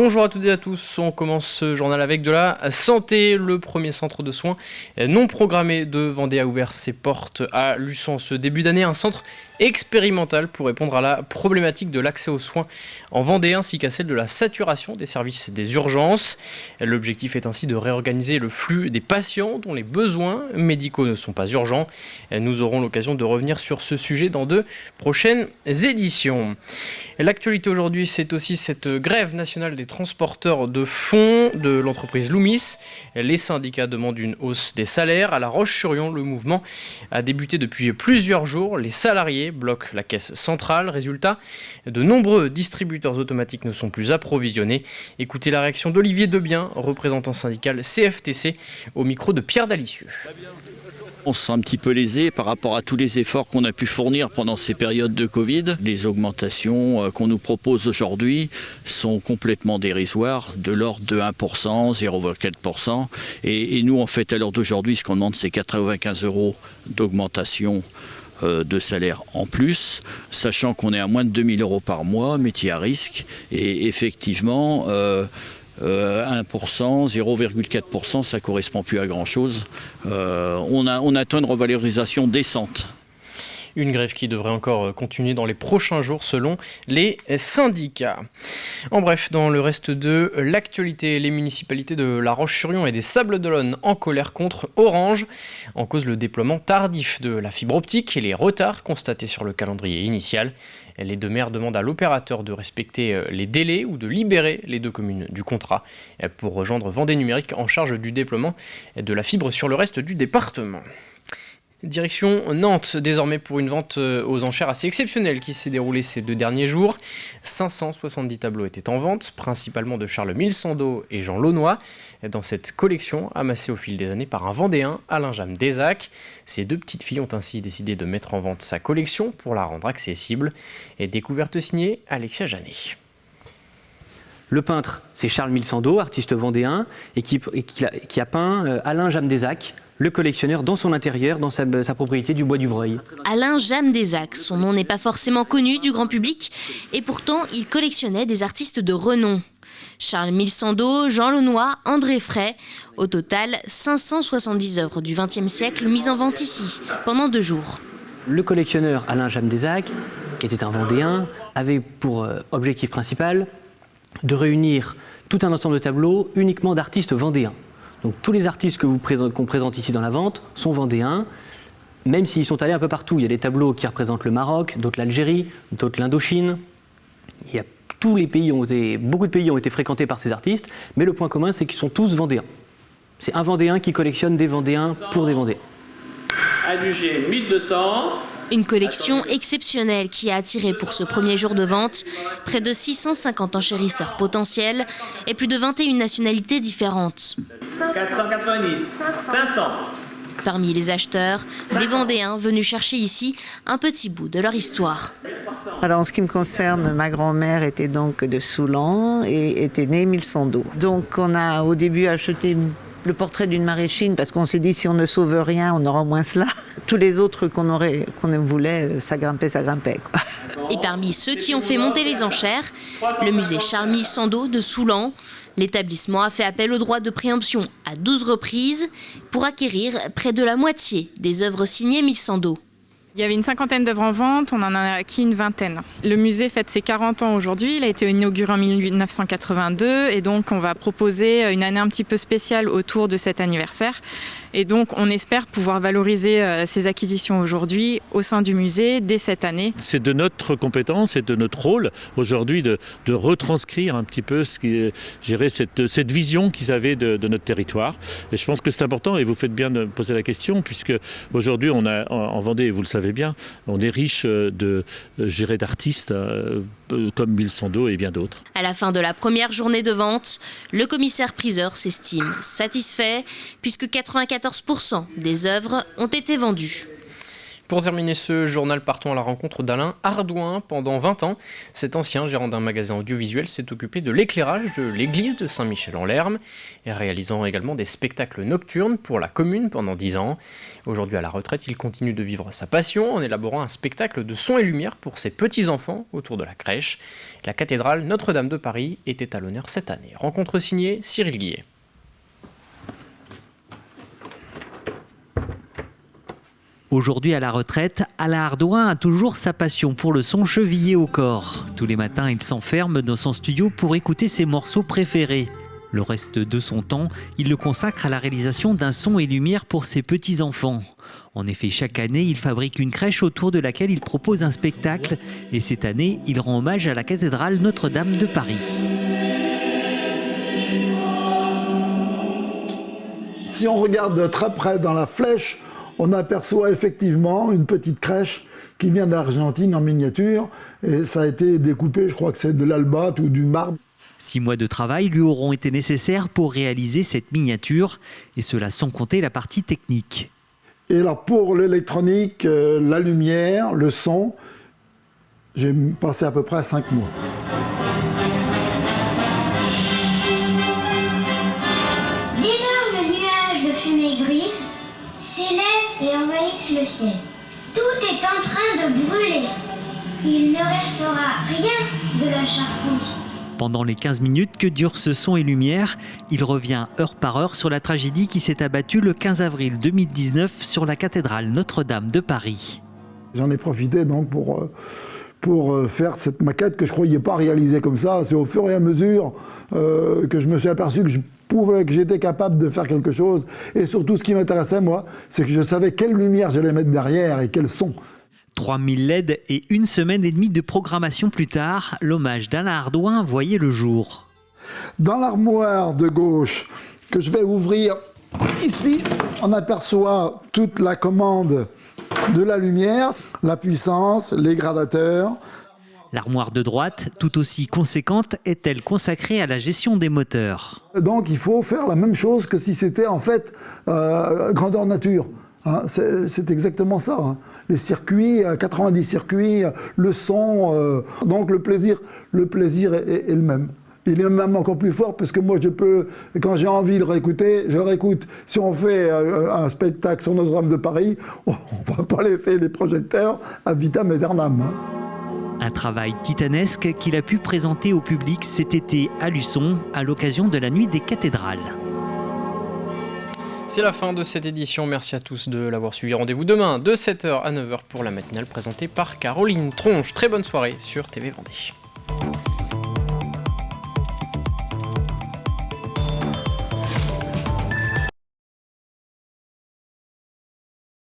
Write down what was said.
Bonjour à toutes et à tous, on commence ce journal avec de la santé. Le premier centre de soins non programmé de Vendée a ouvert ses portes à Luçon ce début d'année, un centre expérimental pour répondre à la problématique de l'accès aux soins en Vendée ainsi qu'à celle de la saturation des services des urgences. L'objectif est ainsi de réorganiser le flux des patients dont les besoins médicaux ne sont pas urgents. Nous aurons l'occasion de revenir sur ce sujet dans de prochaines éditions. L'actualité aujourd'hui, c'est aussi cette grève nationale des transporteurs de fonds de l'entreprise Loomis. Les syndicats demandent une hausse des salaires. À La Roche-sur-Yon, le mouvement a débuté depuis plusieurs jours. Les salariés bloquent la caisse centrale. Résultat, de nombreux distributeurs automatiques ne sont plus approvisionnés. Écoutez la réaction d'Olivier Debien, représentant syndical CFTC, au micro de Pierre Dalicieux. On se sent un petit peu lésé par rapport à tous les efforts qu'on a pu fournir pendant ces périodes de Covid. Les augmentations qu'on nous propose aujourd'hui sont complètement dérisoires, de l'ordre de 1%, 0,4%. Et nous, en fait, à l'heure d'aujourd'hui, ce qu'on demande, c'est 95 € d'augmentation de salaire en plus, sachant qu'on est à moins de 2 000 € par mois, métier à risque. Et effectivement, 1%, 0,4%, ça ne correspond plus à grand-chose. On attend une revalorisation décente. Une grève qui devrait encore continuer dans les prochains jours selon les syndicats. En bref, dans le reste de l'actualité, les municipalités de La Roche-sur-Yon et des Sables-d'Olonne en colère contre Orange. En cause le déploiement tardif de la fibre optique et les retards constatés sur le calendrier initial. Les deux maires demandent à l'opérateur de respecter les délais ou de libérer les deux communes du contrat pour rejoindre Vendée Numérique en charge du déploiement de la fibre sur le reste du département. Direction Nantes, désormais pour une vente aux enchères assez exceptionnelle qui s'est déroulée ces 2 derniers jours. 570 tableaux étaient en vente, principalement de Charles Milsando et Jean Launois. Dans cette collection, amassée au fil des années par un Vendéen, Alain Jam Desac. Ces 2 petites filles ont ainsi décidé de mettre en vente sa collection pour la rendre accessible. Et découverte signée Alexia Janet. Le peintre, c'est Charles Milsando, artiste vendéen, et qui a peint Alain Jam Desac, le collectionneur, dans son intérieur, dans sa propriété du Bois du Breuil. Alain Jam Desac, son nom n'est pas forcément connu du grand public, et pourtant il collectionnait des artistes de renom. Charles Milsando, Jean Launois, André Fray, au total 570 œuvres du XXe siècle mises en vente ici, pendant 2 jours. Le collectionneur Alain Jam Desac, qui était un Vendéen, avait pour objectif principal de réunir tout un ensemble de tableaux uniquement d'artistes vendéens. Donc tous les artistes qu'on présente ici dans la vente sont vendéens, même s'ils sont allés un peu partout. Il y a des tableaux qui représentent le Maroc, d'autres l'Algérie, d'autres l'Indochine. Beaucoup de pays ont été fréquentés par ces artistes, mais le point commun, c'est qu'ils sont tous vendéens. C'est un Vendéen qui collectionne des Vendéens pour des Vendéens. Adjugé 1200. Une collection exceptionnelle qui a attiré pour ce premier jour de vente près de 650 enchérisseurs potentiels et plus de 21 nationalités différentes. 490, 500. Parmi les acheteurs, des Vendéens venus chercher ici un petit bout de leur histoire. Alors en ce qui me concerne, ma grand-mère était donc de Soulan et était née Milsando. Donc on a au début acheté le portrait d'une maraîchine parce qu'on s'est dit si on ne sauve rien, on aura au moins cela. Tous les autres qu'on voulait, ça grimpait quoi. Et parmi ceux qui ont fait monter les enchères, le musée Charles Milsando de Soulan. L'établissement a fait appel au droit de préemption à 12 reprises pour acquérir près de la moitié des œuvres signées Milsando. Il y avait une 50aine d'œuvres en vente, on en a acquis une 20aine. Le musée fête ses 40 ans aujourd'hui, il a été inauguré en 1982 et donc on va proposer une année un petit peu spéciale autour de cet anniversaire. Et donc on espère pouvoir valoriser ces acquisitions aujourd'hui au sein du musée dès cette année. C'est de notre compétence et de notre rôle aujourd'hui de retranscrire un petit peu cette vision qu'ils avaient de notre territoire. Et je pense que c'est important et vous faites bien de poser la question puisque aujourd'hui on a en Vendée, vous le savez bien, on est riche d'artistes comme Milsando et bien d'autres. À la fin de la première journée de vente, le commissaire-priseur s'estime satisfait puisque 94% des œuvres ont été vendues. Pour terminer ce journal, partons à la rencontre d'Alain Ardouin. Pendant 20 ans, cet ancien gérant d'un magasin audiovisuel s'est occupé de l'éclairage de l'église de Saint-Michel-en-Lerme et réalisant également des spectacles nocturnes pour la commune pendant 10 ans. Aujourd'hui à la retraite, il continue de vivre sa passion en élaborant un spectacle de son et lumière pour ses petits-enfants autour de la crèche. La cathédrale Notre-Dame de Paris était à l'honneur cette année. Rencontre signée Cyril Guillet. Aujourd'hui à la retraite, Alain Ardouin a toujours sa passion pour le son chevillé au corps. Tous les matins, il s'enferme dans son studio pour écouter ses morceaux préférés. Le reste de son temps, il le consacre à la réalisation d'un son et lumière pour ses petits-enfants. En effet, chaque année, il fabrique une crèche autour de laquelle il propose un spectacle. Et cette année, il rend hommage à la cathédrale Notre-Dame de Paris. Si on regarde de très près dans la flèche, on aperçoit effectivement une petite crèche qui vient d'Argentine en miniature. Et ça a été découpé, je crois que c'est de l'albâtre ou du marbre. 6 mois de travail lui auront été nécessaires pour réaliser cette miniature. Et cela sans compter la partie technique. Et alors pour l'électronique, la lumière, le son, j'ai passé à peu près 5 mois. D'énormes nuages de fumée grise s'élèvent et envahissent le ciel. Tout est en train de brûler. Il ne restera rien de la charpente. Pendant les 15 minutes que dure ce son et lumière, il revient heure par heure sur la tragédie qui s'est abattue le 15 avril 2019 sur la cathédrale Notre-Dame de Paris. J'en ai profité donc pour faire cette maquette que je ne croyais pas réaliser comme ça. C'est au fur et à mesure que je me suis aperçu que j'étais capable de faire quelque chose. Et surtout, ce qui m'intéressait, moi, c'est que je savais quelle lumière j'allais mettre derrière et quel son. 3000 LED et 1 semaine et demie de programmation plus tard, l'hommage d'Alain Ardouin voyait le jour. Dans l'armoire de gauche que je vais ouvrir ici, on aperçoit toute la commande de la lumière, la puissance, les gradateurs. L'armoire de droite, tout aussi conséquente, est-elle consacrée à la gestion des moteurs. Donc il faut faire la même chose que si c'était en fait grandeur nature. Hein, c'est exactement ça. Hein. Les circuits, 90 circuits, le son, donc le plaisir est le même. Il est même encore plus fort parce que moi je peux, quand j'ai envie de réécouter, je réécoute. Si on fait un spectacle sur Notre-Dame de Paris, on ne va pas laisser les projecteurs à vitam aeternam. Hein. Un travail titanesque qu'il a pu présenter au public cet été à Luçon à l'occasion de la Nuit des cathédrales. C'est la fin de cette édition, merci à tous de l'avoir suivi. Rendez-vous demain de 7h à 9h pour la matinale présentée par Caroline Tronche. Très bonne soirée sur TV Vendée.